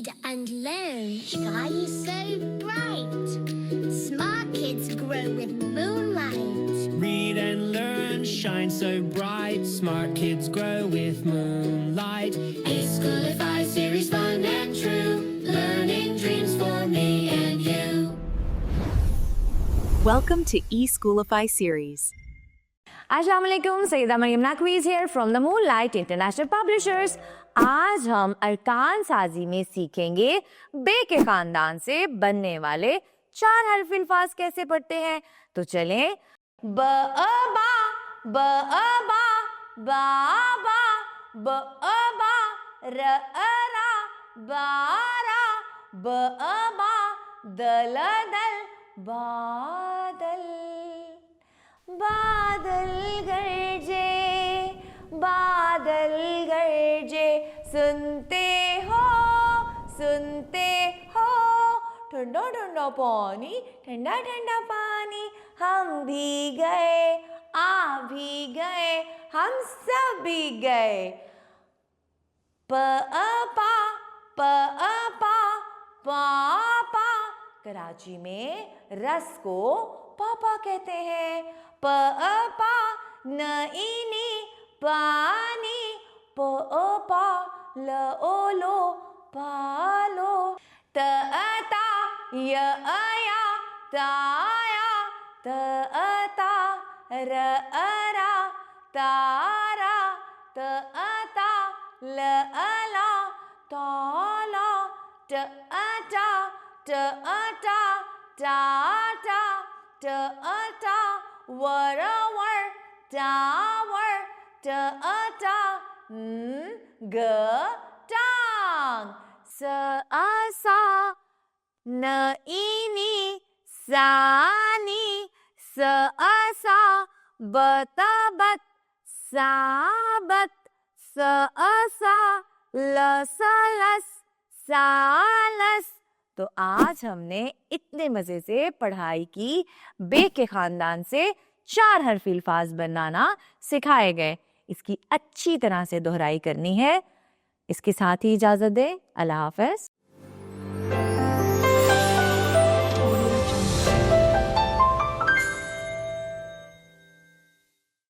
read and learn. Sky is so bright. Smart kids grow with moonlight. Read and learn, shine so bright. Smart kids grow with moonlight. E-Schoolify series, fun and true. Learning dreams for me and you. Welcome to E-Schoolify series. अस्सलाम वालेकुम, Syeda Maryam नकवीज़ here from the Moonlight International Publishers। आज हम अरकान साजी में सीखेंगे बे के खानदान से बनने वाले 4 हर्फ अल्फाज कैसे पढ़ते हैं। तो चलें। ब अ बा, ब अ बा, बा बा, ब अ बा, र अ रा, बा रा, ब अ बा, दल दल, बादल। बादल गरजे, बादल गरजे, सुनते हो ठंडा ठंडा पानी, ठंडा ठंडा पानी। हम भी गए, आ भी गए, हम सब भी गए। प अ पा, प अ पा, पा पा। कराची में रस को पापा कहते हैं। प अ पा, न ई नी, पानी। प अ पा, ल ओ लो, पालो। त अ ता, य अ या, ताया। त अ ता, र अ रा, तारा। त अ ता, ल अ ला, ताला। ट अ टा, ट अ टा, टाटा। ट अ टा, वर वर, टावर। ट अ टा, ग टांग। स अ सा, न ई नी, सानी। स अ सा, बत बत, साबत। स अ सा, लस लस, सालस। तो आज हमने इतने मजे से पढ़ाई की, बे के खानदान से 4 हर्फ अल्फाज बनाना सिखाए गए। इसकी अच्छी तरह से दोहराई करनी है। इसके साथ ही इजाजत दें। अल्लाह हाफ़िज़।